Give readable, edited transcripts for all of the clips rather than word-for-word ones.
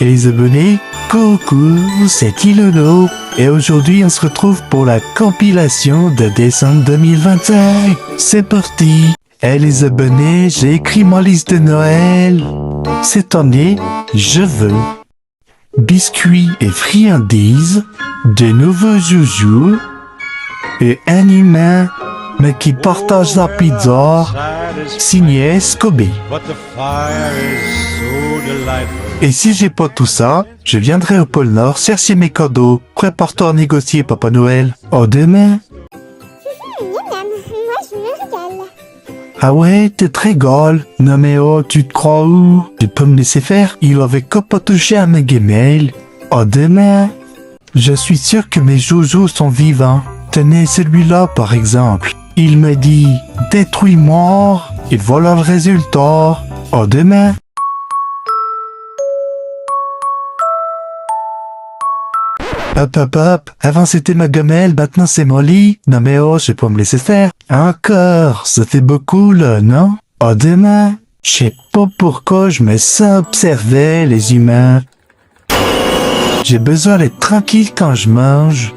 Et les abonnés, coucou, c'est Ilolo. Et aujourd'hui, on se retrouve pour la compilation de décembre 2025. C'est parti. Et les abonnés, j'ai écrit ma liste de Noël. Cette année, je veux biscuits et friandises, de nouveaux joujoux et un humain, mais qui partage la pizza, signé Scobie. Et si j'ai pas tout ça, je viendrai au pôle Nord chercher mes cadeaux. Prépare-toi à négocier, Papa Noël. Oh, demain. Ah ouais, t'es très gaulle. Non mais oh, tu te crois où? Tu peux me laisser faire? Il avait qu'à pas toucher à mes Gmail. Oh, demain. Je suis sûr que mes joujoux sont vivants. Tenez celui-là, par exemple. Il me dit, détruis-moi. Et voilà le résultat. Oh, demain. Hop, avant c'était ma gamelle, maintenant c'est Molly. Non mais oh, je vais pas me laisser faire. Encore, ça fait beaucoup là, non? Oh, demain, je sais pas pourquoi je me sens observer les humains. J'ai besoin d'être tranquille quand je mange.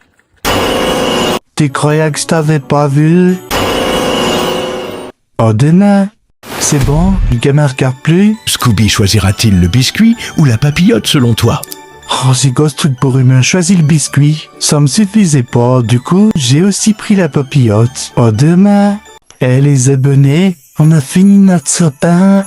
Tu croyais que je t'avais pas vu? Oh, demain, c'est bon, le gamin regarde plus. Scooby choisira-t-il le biscuit ou la papillote selon toi? Oh, c'est gosse truc pour humain, choisis le biscuit. Ça me suffisait pas, du coup, j'ai aussi pris la papillote. Oh, demain. Et les abonnés, on a fini notre sapin.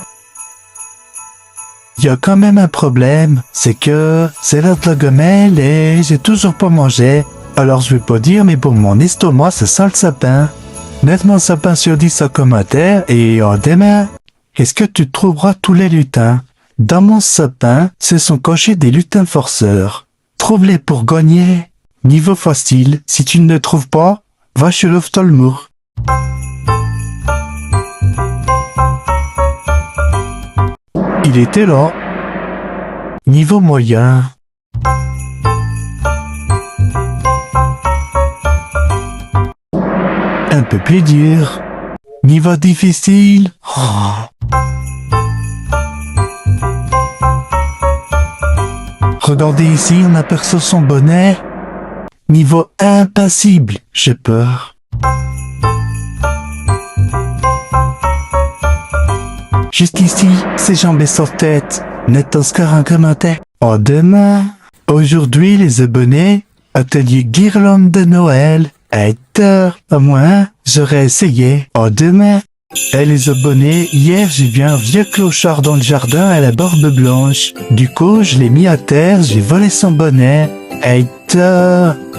Y a quand même un problème, c'est que c'est l'heure de la gamelle et j'ai toujours pas mangé. Alors je vais pas dire, mais pour mon estomac, ça sent le sapin. Note mon sapin sur 10 en commentaire et oh, demain. Est-ce que tu trouveras tous les lutins? Dans mon sapin, se sont cachés des lutins forceurs. Trouve-les pour gagner. Niveau facile, si tu ne le trouves pas, va chez l'ophtalmour. Il était là. Niveau moyen. Un peu plus dur. Niveau difficile. Oh. Regardez ici, on aperçoit son bonnet. Niveau impassible, j'ai peur. Jusqu'ici, ses jambes et sa tête. Net Oscar en commentaire. Oh, demain. Aujourd'hui, les abonnés, atelier guirlande de Noël. À 8h, au moins, j'aurais essayé. Oh, demain. Et les abonnés, hier j'ai vu un vieux clochard dans le jardin à la barbe blanche. Du coup, je l'ai mis à terre, j'ai volé son bonnet. Hey,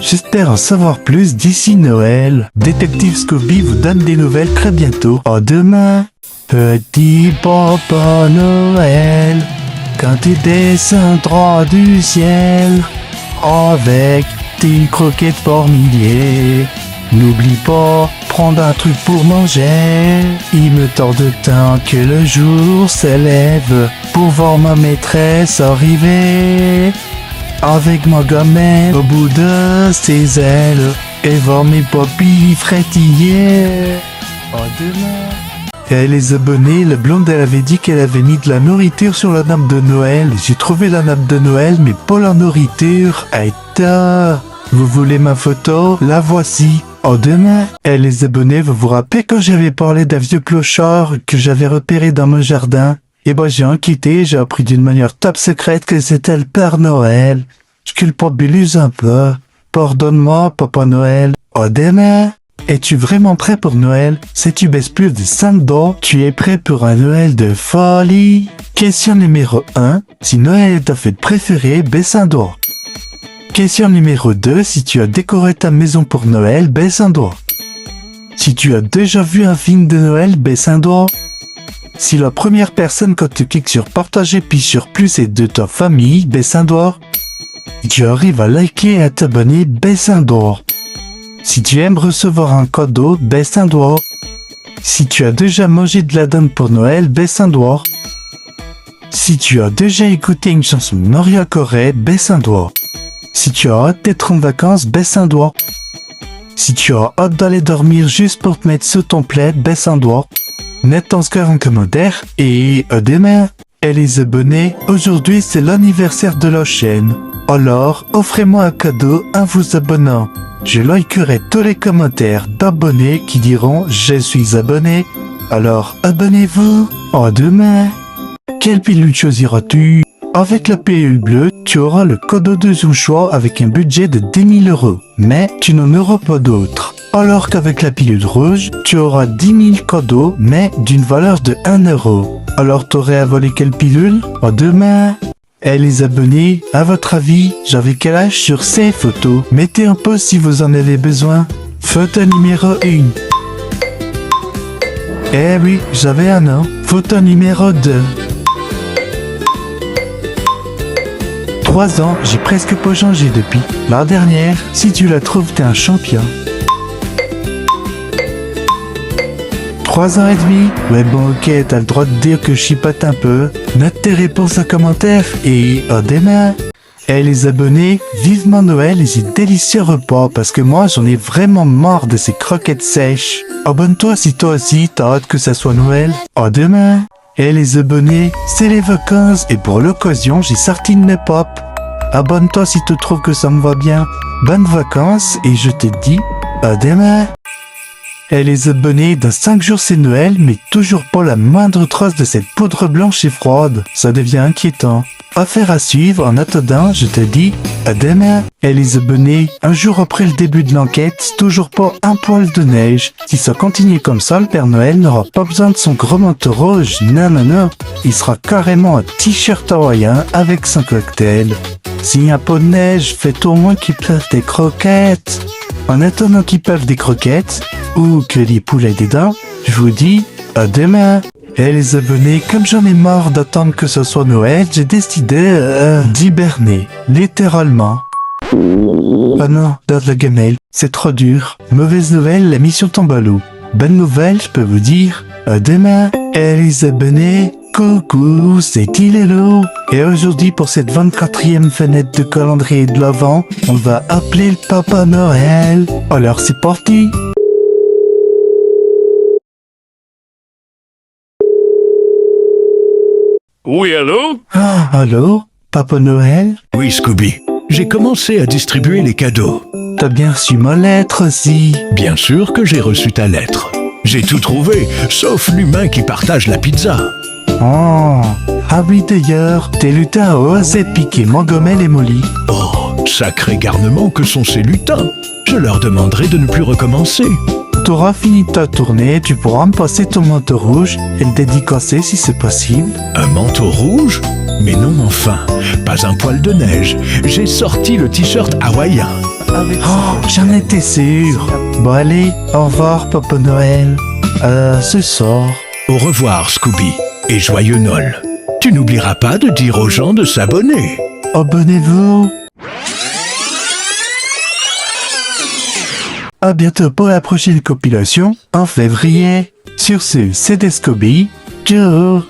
j'espère en savoir plus d'ici Noël. Détective Scooby vous donne des nouvelles très bientôt. À demain. Petit Papa Noël, quand tu descendras du ciel, avec tes croquettes par milliers, n'oublie pas, prendre un truc pour manger. Il me tarde tant que le jour s'élève pour voir ma maîtresse arriver avec ma gamelle au bout de ses ailes et voir mes papilles frétiller. À demain. Et les abonnés, la blonde elle avait dit qu'elle avait mis de la nourriture sur la nappe de Noël. J'ai trouvé la nappe de Noël mais pas la nourriture. Aïta, vous voulez ma photo? La voici. Oh, demain. Et les abonnés, vous vous rappelez quand j'avais parlé d'un vieux clochard que j'avais repéré dans mon jardin? Et ben j'ai enquêté, j'ai appris d'une manière top secrète que c'était le Père Noël. Je culpabilise un peu. Pardonne-moi, Papa Noël. Oh, demain. Es-tu vraiment prêt pour Noël? Si tu baisses plus de 5 $, tu es prêt pour un Noël de folie? Question numéro 1. Si Noël est ta fête préférée, baisse un $. Question numéro 2. Si tu as décoré ta maison pour Noël, baisse un $. Si tu as déjà vu un film de Noël, baisse un $. Si la première personne quand tu cliques sur partager puis sur plus est de ta famille, baisse un $. Si tu arrives à liker et à t'abonner, baisse un $. Si tu aimes recevoir un cadeau, baisse un $. Si tu as déjà mangé de la dinde pour Noël, baisse un $. Si tu as déjà écouté une chanson de Mariah Carey, baisse un $. Si tu as hâte d'être en vacances, baisse un $. Si tu as hâte d'aller dormir juste pour te mettre sous ton plaid, baisse un $. Mets ton score en commentaire et à demain. Et les abonnés, aujourd'hui c'est l'anniversaire de la chaîne. Alors, offrez-moi un cadeau en vous abonnant. Je likerai tous les commentaires d'abonnés qui diront « Je suis abonné ». Alors, abonnez-vous. À demain. Quelle pilule choisiras-tu? Avec la pilule bleue, tu auras le cadeau de ton choix avec un budget de 10 000 €. Mais tu n'en auras pas d'autres. Alors qu'avec la pilule rouge, tu auras 10 000 cadeaux, mais d'une valeur de 1 €. Alors t'aurais à voler quelle pilule? À demain. Et les abonnés, à votre avis, j'avais quel âge sur ces photos? Mettez un pouce si vous en avez besoin. Photo numéro 1. Eh oui, j'avais un an. Photo numéro 2. 3 ans, j'ai presque pas changé depuis. La dernière, si tu la trouves, t'es un champion. 3 ans et demi? Ouais bon ok, t'as le droit de dire que je chipote un peu. Note tes réponses en commentaire et à demain. Et les abonnés, vivement Noël et ces délicieux repas parce que moi j'en ai vraiment marre de ces croquettes sèches. Abonne-toi si toi aussi t'as hâte que ça soit Noël. À demain. Et les abonnés, c'est les vacances et pour l'occasion j'ai sorti une pop. Abonne-toi si tu trouves que ça me va bien. Bonnes vacances et je te dis à demain. Et les abonnés, dans 5 jours c'est Noël, mais toujours pas la moindre trace de cette poudre blanche et froide. Ça devient inquiétant. Affaire à suivre, en attendant, je te dis à demain. Et les abonnés, un jour après le début de l'enquête, toujours pas un poil de neige. Si ça continue comme ça, le Père Noël n'aura pas besoin de son gros manteau rouge, non. Il sera carrément un t-shirt hawaïen avec son cocktail. S'il y a pas de neige, faites au moins qu'il pleuve des croquettes. En attendant qu'ils peuvent des croquettes, ou que les poulets des dents, je vous dis à demain. Et les abonnés, comme j'en ai marre d'attendre que ce soit Noël, j'ai décidé d'hiberner, littéralement. Ah non, dans le gamelle, c'est trop dur. Mauvaise nouvelle, la mission tombe à l'eau. Bonne nouvelle, je peux vous dire à demain. Et les abonnés, coucou, c'est Ilelo. Et aujourd'hui, pour cette 24e fenêtre de calendrier de l'Avent, on va appeler le Papa Noël. Alors c'est parti. Oui, allô? Ah, allô? Papa Noël? Oui, Scooby. J'ai commencé à distribuer les cadeaux. T'as bien reçu ma lettre aussi. Bien sûr que j'ai reçu ta lettre. J'ai tout trouvé, sauf l'humain qui partage la pizza. Oh, ah oui d'ailleurs, tes lutins ont osé piquer Mangomel et Molly. Oh, sacré garnement que sont ces lutins. Je leur demanderai de ne plus recommencer. T'auras fini ta tournée, tu pourras me passer ton manteau rouge et le dédicacer si c'est possible. Un manteau rouge? Mais non, enfin, pas un poil de neige. J'ai sorti le t-shirt hawaïen. Oh, j'en étais sûr. Bon allez, au revoir Papa Noël. Ce soir. Au revoir, Scooby, et joyeux Noël. Tu n'oublieras pas de dire aux gens de s'abonner. Abonnez-vous. À bientôt pour la prochaine compilation en février. Sur ce, c'était Scooby. Ciao.